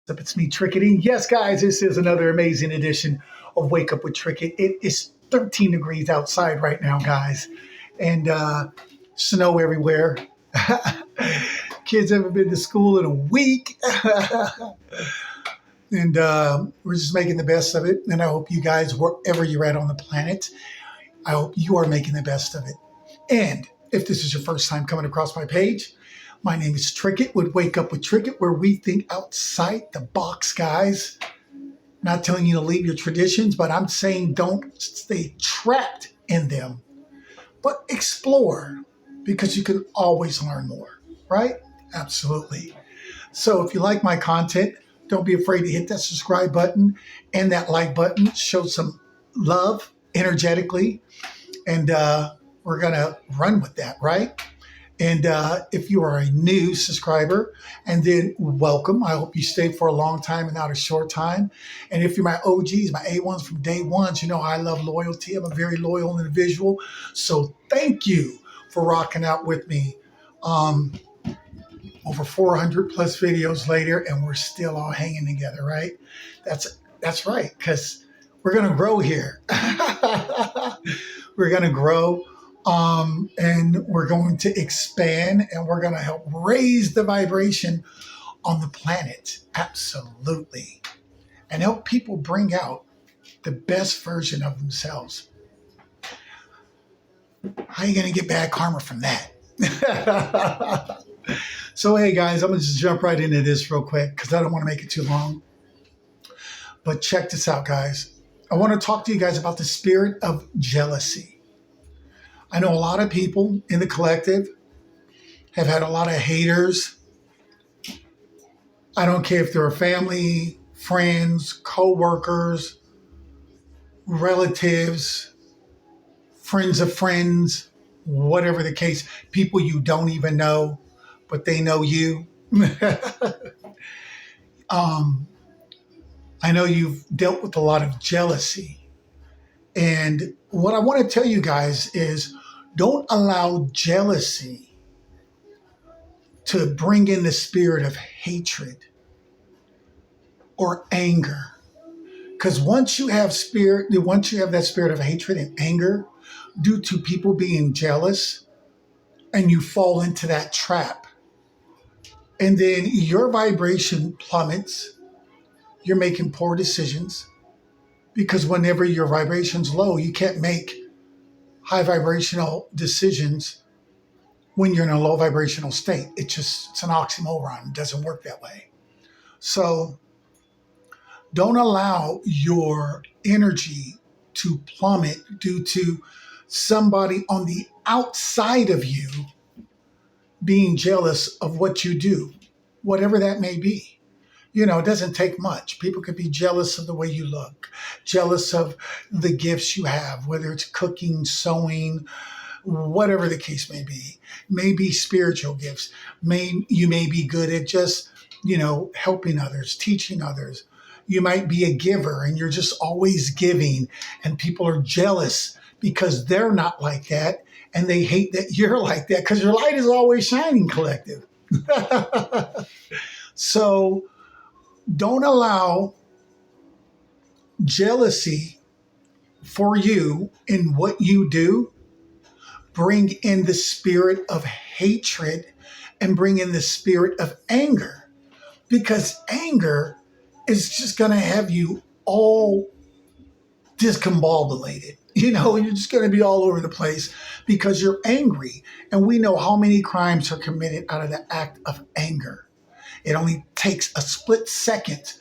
Up? It's me, Trickety. Yes, guys, this is another amazing edition of Wake Up with Trickett. It is 13 degrees outside right now, guys, and snow everywhere. Kids haven't been to school in a week, and we're just making the best of it. And I hope you guys, wherever you're at on the planet, I hope you are making the best of it. And if this is your first time coming across my page, my name is Trickett with Wake Up with Trickett, where we think outside the box, guys. Not telling you to leave your traditions, but I'm saying don't stay trapped in them, but explore, because you can always learn more, right? Absolutely. So if you like my content, don't be afraid to hit that subscribe button and that like button. Show some love energetically, and we're going to run with that, right? And if you are a new subscriber, and then welcome. I hope you stay for a long time and not a short time. And if you're my OGs, my A1s from day ones, you know I love loyalty. I'm a very loyal individual. So thank you for rocking out with me. Over 400 plus videos later, and we're still all hanging together, right? That's right, because we're going to grow here. We're going to grow. And we're going to expand, and we're going to help raise the vibration on the planet. Absolutely. And help people bring out the best version of themselves. How are you going to get bad karma from that? So, hey, guys, I'm going to just jump right into this real quick because I don't want to make it too long. But check this out, guys. I want to talk to you guys about the spirit of jealousy. I know a lot of people in the collective have had a lot of haters. I don't care if they're family, friends, co-workers, relatives, friends of friends, whatever the case, people you don't even know, but they know you. I know you've dealt with a lot of jealousy. And what I want to tell you guys is, don't allow jealousy to bring in the spirit of hatred or anger. Because once you have that spirit of hatred and anger due to people being jealous, and you fall into that trap, and then your vibration plummets, you're making poor decisions, because whenever your vibration's low, you can't make high vibrational decisions when you're in a low vibrational state. It's an oxymoron. It doesn't work that way. So don't allow your energy to plummet due to somebody on the outside of you being jealous of what you do, whatever that may be. You know, it doesn't take much. People could be jealous of the way you look, jealous of the gifts you have, whether it's cooking, sewing, whatever the case may be. Maybe spiritual gifts. You may be good at just, helping others, teaching others. You might be a giver and you're just always giving, and people are jealous because they're not like that, and they hate that you're like that because your light is always shining, collective. So don't allow jealousy for you in what you do bring in the spirit of hatred and bring in the spirit of anger, because anger is just going to have you all discombobulated. You're just going to be all over the place because you're angry. And we know how many crimes are committed out of the act of anger. It only takes a split second,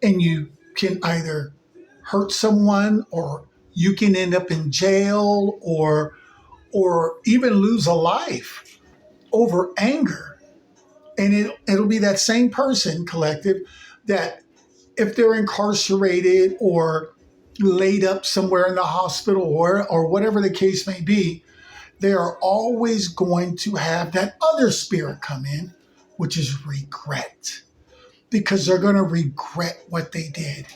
and you can either hurt someone, or you can end up in jail, or even lose a life over anger. And it'll be that same person, collective, that if they're incarcerated or laid up somewhere in the hospital, or whatever the case may be, they are always going to have that other spirit come in, which is regret, because they're going to regret what they did,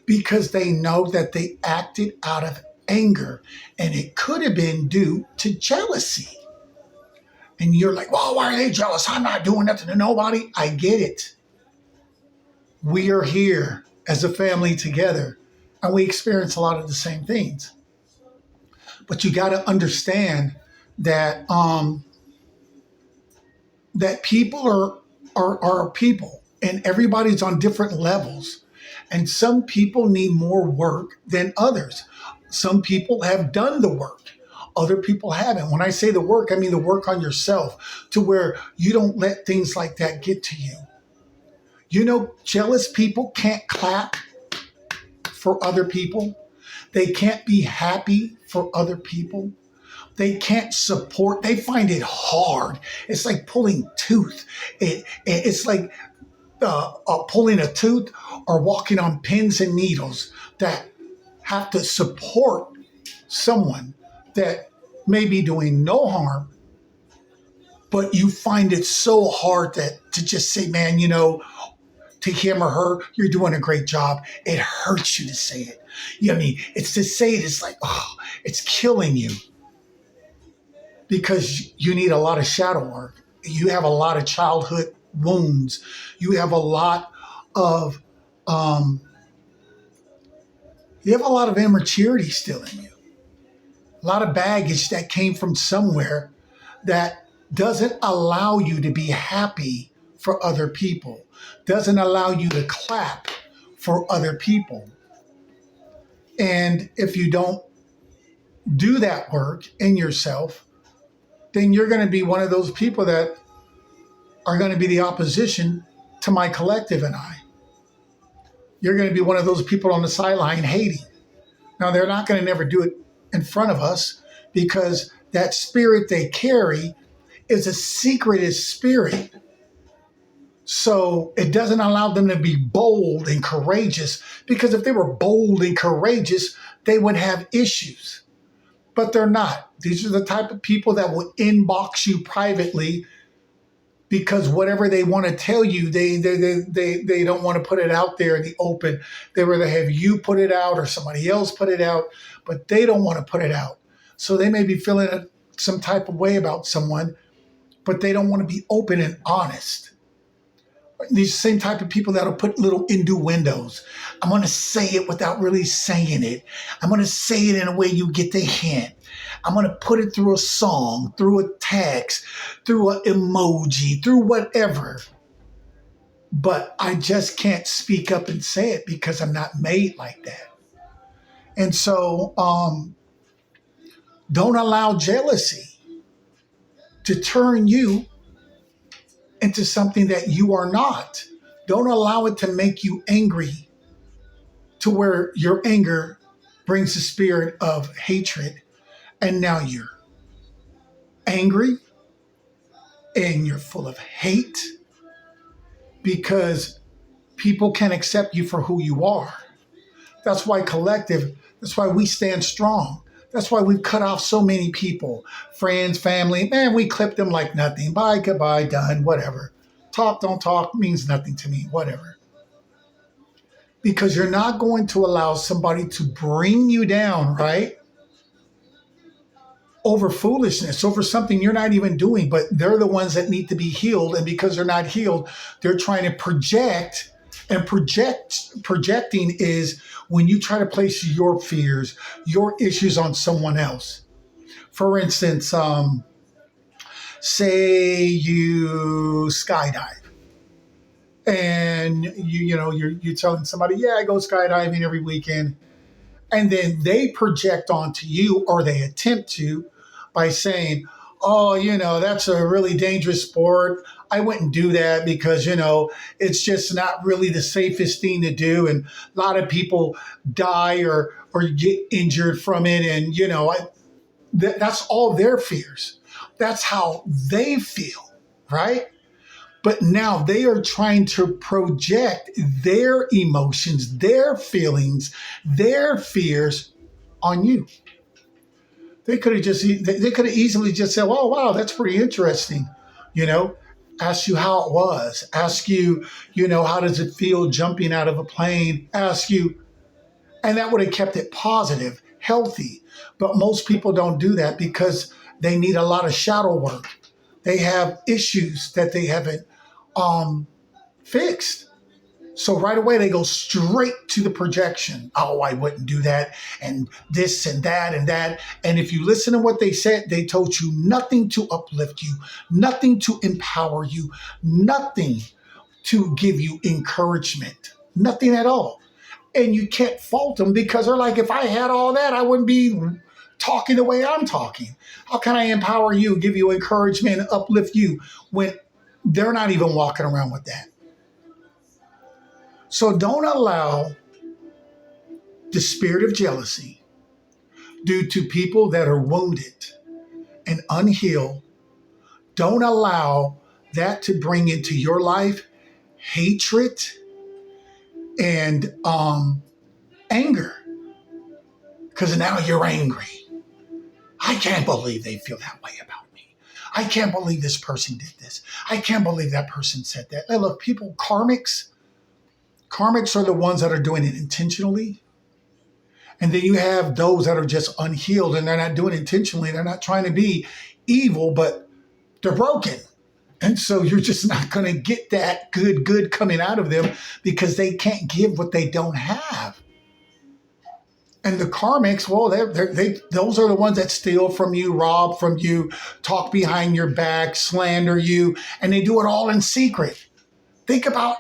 because they know that they acted out of anger, and it could have been due to jealousy. And you're like, well, why are they jealous? I'm not doing nothing to nobody. I get it. We are here as a family together, and we experience a lot of the same things. But you got to understand that that people are people, and everybody's on different levels. And some people need more work than others. Some people have done the work. Other people haven't. When I say the work, I mean the work on yourself to where you don't let things like that get to you. You know, jealous people can't clap for other people. They can't be happy for other people. They can't support. They find it hard. It's like pulling tooth. It's like pulling a tooth or walking on pins and needles that have to support someone that may be doing no harm, but you find it so hard that to just say, man, you know, to him or her, you're doing a great job. It hurts you to say it. You know what I mean? It's to say it, it's like, oh, it's killing you because you need a lot of shadow work. You have a lot of childhood wounds. You have a lot of um, you have a lot of immaturity still in you. A lot of baggage that came from somewhere that doesn't allow you to be happy for other people, doesn't allow you to clap for other people. And if you don't do that work in yourself, then you're going to be one of those people that are going to be the opposition to my collective and I. You're going to be one of those people on the sideline hating. Now, they're not going to never do it in front of us because that spirit they carry is a secretive spirit. So it doesn't allow them to be bold and courageous because if they were bold and courageous, they would have issues. But they're not. These are the type of people that will inbox you privately because whatever they want to tell you, they don't want to put it out there in the open. They rather have you put it out or somebody else put it out, but they don't want to put it out. So they may be feeling some type of way about someone, but they don't want to be open and honest. These same type of people that'll put little innuendos. I'm going to say it without really saying it. I'm going to say it in a way you get the hint. I'm going to put it through a song, through a text, through an emoji, through whatever. But I just can't speak up and say it because I'm not made like that. And so don't allow jealousy to turn you into something that you are not. Don't allow it to make you angry to where your anger brings the spirit of hatred. And now you're angry and you're full of hate because people can't accept you for who you are. That's why collective, that's why we stand strong. That's why we've cut off so many people, friends, family. Man, we clip them like nothing. Bye, goodbye, done, whatever. Talk, don't talk means nothing to me, whatever. Because you're not going to allow somebody to bring you down, right? Over foolishness, over something you're not even doing, but they're the ones that need to be healed. And because they're not healed, they're trying to project. And projecting is when you try to place your fears, your issues on someone else. For instance, say you skydive and you're telling somebody, yeah, I go skydiving every weekend. And then they project onto you, or they attempt to, by saying, oh, that's a really dangerous sport. I wouldn't do that because, it's just not really the safest thing to do. And a lot of people die or get injured from it. And, that's all their fears. That's how they feel, right? But now they are trying to project their emotions, their feelings, their fears on you. They could have easily just said, "Oh, wow, that's pretty interesting." You know, ask you how it was, ask you, how does it feel jumping out of a plane? Ask you, and that would have kept it positive, healthy. But most people don't do that because they need a lot of shadow work. They have issues that they haven't fixed. So right away they go straight to the projection. Oh, I wouldn't do that, and this and that and that. And if you listen to what they said, they told you nothing to uplift you, nothing to empower you, nothing to give you encouragement, nothing at all. And you can't fault them because they're like, if I had all that, I wouldn't be talking the way I'm talking. How can I empower you, give you encouragement, uplift you when they're not even walking around with that? So don't allow the spirit of jealousy due to people that are wounded and unhealed. Don't allow that to bring into your life hatred and anger, because now you're angry. I can't believe they feel that way about me. I can't believe this person did this. I can't believe that person said that. Hey, look, people, karmics are the ones that are doing it intentionally. And then you have those that are just unhealed and they're not doing it intentionally. They're not trying to be evil, but they're broken. And so you're just not going to get that good coming out of them because they can't give what they don't have. And the karmics, well, those are the ones that steal from you, rob from you, talk behind your back, slander you, and they do it all in secret. Think about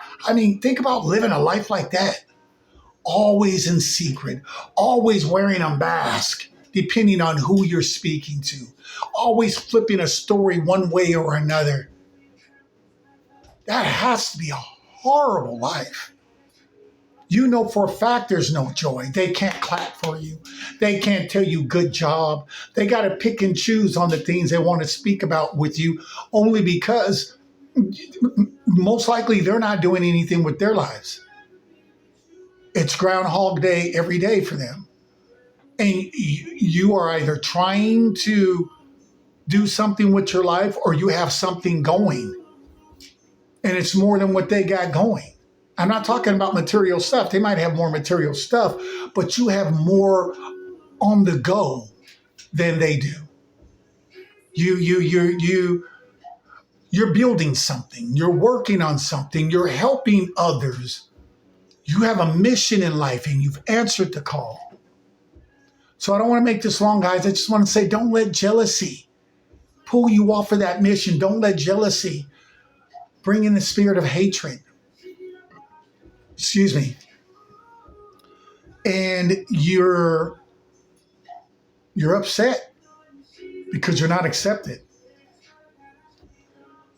living a life like that. Always in secret, always wearing a mask, depending on who you're speaking to, always flipping a story one way or another. That has to be a horrible life. You know for a fact there's no joy. They can't clap for you. They can't tell you good job. They got to pick and choose on the things they want to speak about with you only because most likely they're not doing anything with their lives. It's Groundhog Day every day for them. And you are either trying to do something with your life or you have something going. And it's more than what they got going. I'm not talking about material stuff. They might have more material stuff, but you have more on the go than they do. You're building something. You're working on something. You're helping others. You have a mission in life and you've answered the call. So I don't want to make this long, guys. I just want to say, don't let jealousy pull you off of that mission. Don't let jealousy bring in the spirit of hatred. Excuse me. And you're upset because you're not accepted.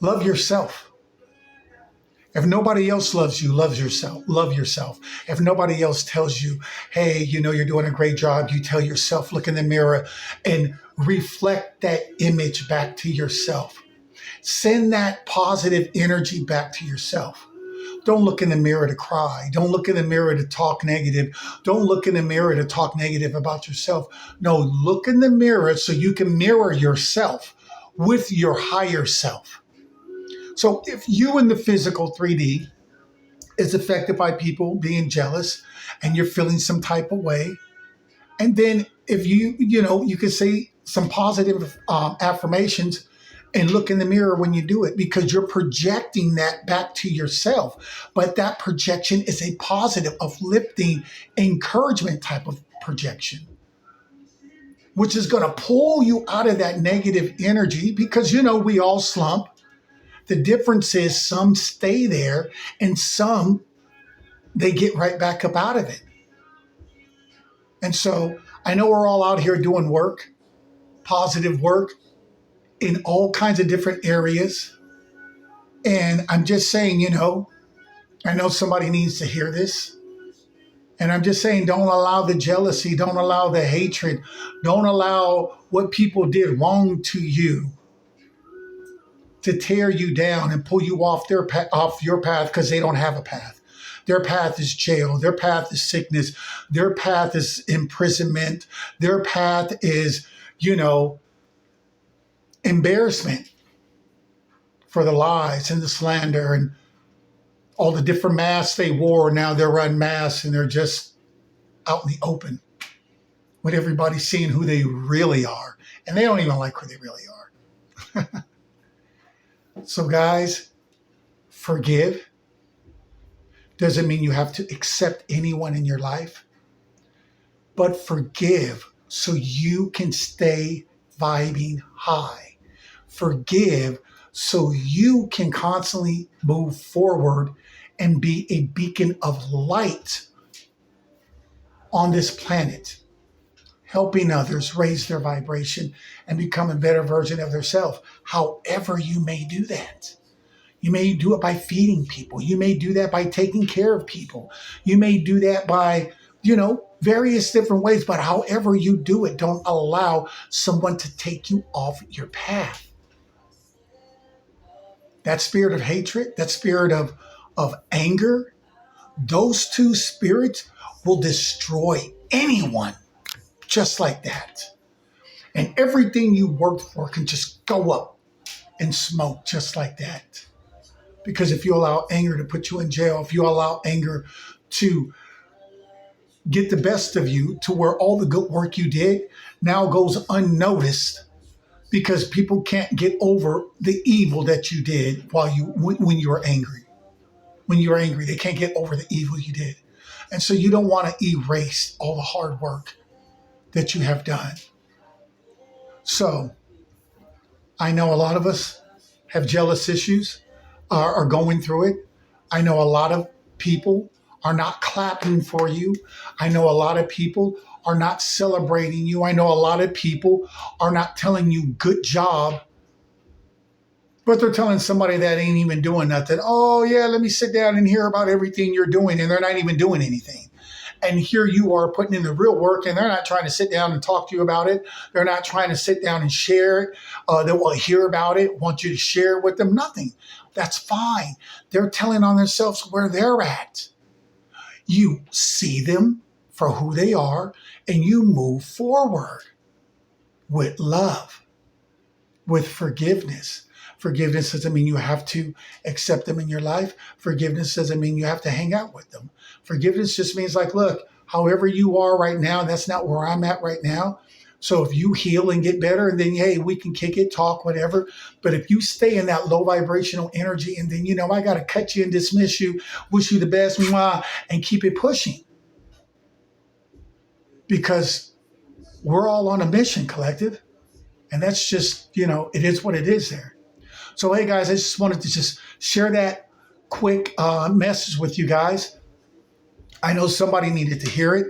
Love yourself. If nobody else loves you, love yourself. If nobody else tells you, hey, you're doing a great job, you tell yourself, look in the mirror and reflect that image back to yourself. Send that positive energy back to yourself. Don't look in the mirror to cry. Don't look in the mirror to talk negative. Don't look in the mirror to talk negative about yourself. No, look in the mirror so you can mirror yourself with your higher self. So if you in the physical 3D is affected by people being jealous and you're feeling some type of way, and then if you could say some positive affirmations and look in the mirror when you do it, because you're projecting that back to yourself. But that projection is a positive, uplifting, encouragement type of projection, which is going to pull you out of that negative energy because, we all slump. The difference is some stay there and some, they get right back up out of it. And so I know we're all out here doing work, positive work in all kinds of different areas. And I'm just saying, I know somebody needs to hear this. And I'm just saying, don't allow the jealousy, don't allow the hatred, don't allow what people did wrong to you to tear you down and pull you off your path because they don't have a path. Their path is jail. Their path is sickness. Their path is imprisonment. Their path is, embarrassment for the lies and the slander and all the different masks they wore. Now they're unmasked and they're just out in the open with everybody seeing who they really are. And they don't even like who they really are. So guys, forgive, Doesn't mean you have to accept anyone in your life, but forgive so you can stay vibing high. Forgive so you can constantly move forward and be a beacon of light on this planet, helping others raise their vibration and become a better version of themselves. However, you may do that. You may do it by feeding people. You may do that by taking care of people. You may do that by, various different ways. But however you do it, don't allow someone to take you off your path. That spirit of hatred, that spirit of anger, those two spirits will destroy anyone just like that. And everything you worked for can just go up in smoke just like that. Because if you allow anger to put you in jail, if you allow anger to get the best of you to where all the good work you did now goes unnoticed because people can't get over the evil that you did when you were angry. When you're angry, they can't get over the evil you did. And so you don't want to erase all the hard work that you have done. So I know a lot of us have jealous issues, are going through it. I know a lot of people are not clapping for you. I know a lot of people are not celebrating you. I know a lot of people are not telling you good job, but they're telling somebody that ain't even doing nothing. Oh yeah, let me sit down and hear about everything you're doing, and they're not even doing anything. And here you are putting in the real work, and they're not trying to sit down and talk to you about it. They're not trying to sit down and share it. They will hear about it, want you to share it with them. Nothing. That's fine. They're telling on themselves where they're at. You see them for who they are, and you move forward with love, with forgiveness. Forgiveness doesn't mean you have to accept them in your life. Forgiveness doesn't mean you have to hang out with them. Forgiveness just means like, look, however you are right now, that's not where I'm at right now. So if you heal and get better, and then, hey, we can kick it, talk, whatever. But if you stay in that low vibrational energy, and then, I got to cut you and dismiss you, wish you the best, and keep it pushing. Because we're all on a mission, collective. And that's just, it is what it is there. So, hey, guys, I just wanted to just share that quick message with you guys. I know somebody needed to hear it.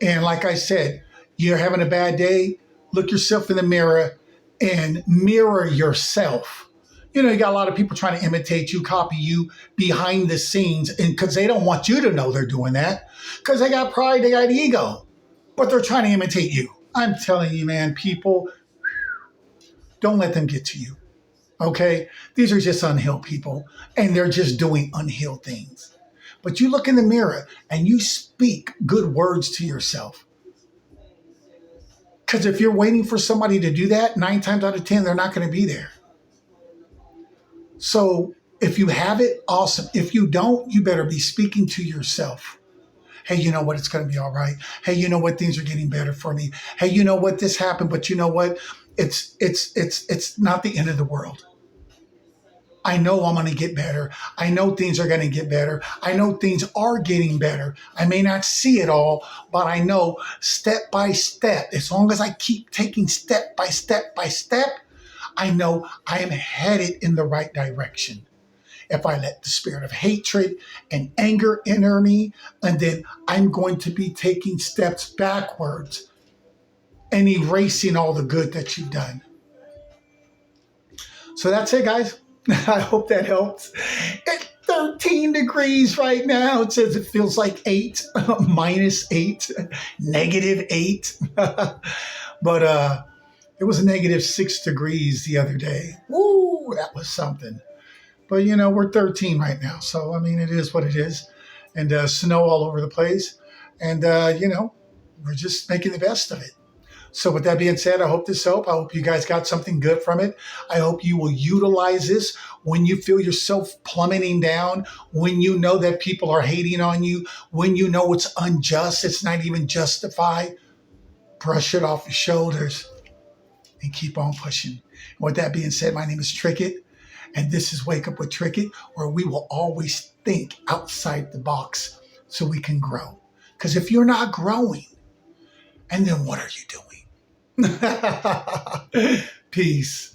And like I said, you're having a bad day, look yourself in the mirror and mirror yourself. You got a lot of people trying to imitate you, copy you behind the scenes, and because they don't want you to know they're doing that, because they got pride, they got ego, but they're trying to imitate you. I'm telling you, man, people, don't let them get to you. Okay? These are just unhealed people, and they're just doing unhealed things. But you look in the mirror and you speak good words to yourself. Because if you're waiting for somebody to do that, 9 times out of 10, they're not going to be there. So if you have it, awesome. If you don't, you better be speaking to yourself. Hey, you know what? It's going to be all right. Hey, you know what? Things are getting better for me. Hey, you know what? This happened, but you know what? It's not the end of the world. I know I'm going to get better. I know things are going to get better. I know things are getting better. I may not see it all, but I know step by step, as long as I keep taking step by step by step, I know I am headed in the right direction. If I let the spirit of hatred and anger enter me, and then I'm going to be taking steps backwards and erasing all the good that you've done. So that's it, guys. I hope that helps. It's 13 degrees right now. It says it feels like 8, -8, -8. But it was a -6 degrees the other day. Woo, that was something. But, we're 13 right now. So, I mean, it is what it is. And snow all over the place. And, we're just making the best of it. So with that being said, I hope this helped. I hope you guys got something good from it. I hope you will utilize this when you feel yourself plummeting down, when you know that people are hating on you, when you know it's unjust, it's not even justified. Brush it off your shoulders and keep on pushing. With that being said, my name is Trickett. And this is Wake Up with Trickett, where we will always think outside the box so we can grow. Because if you're not growing, and then what are you doing? Peace.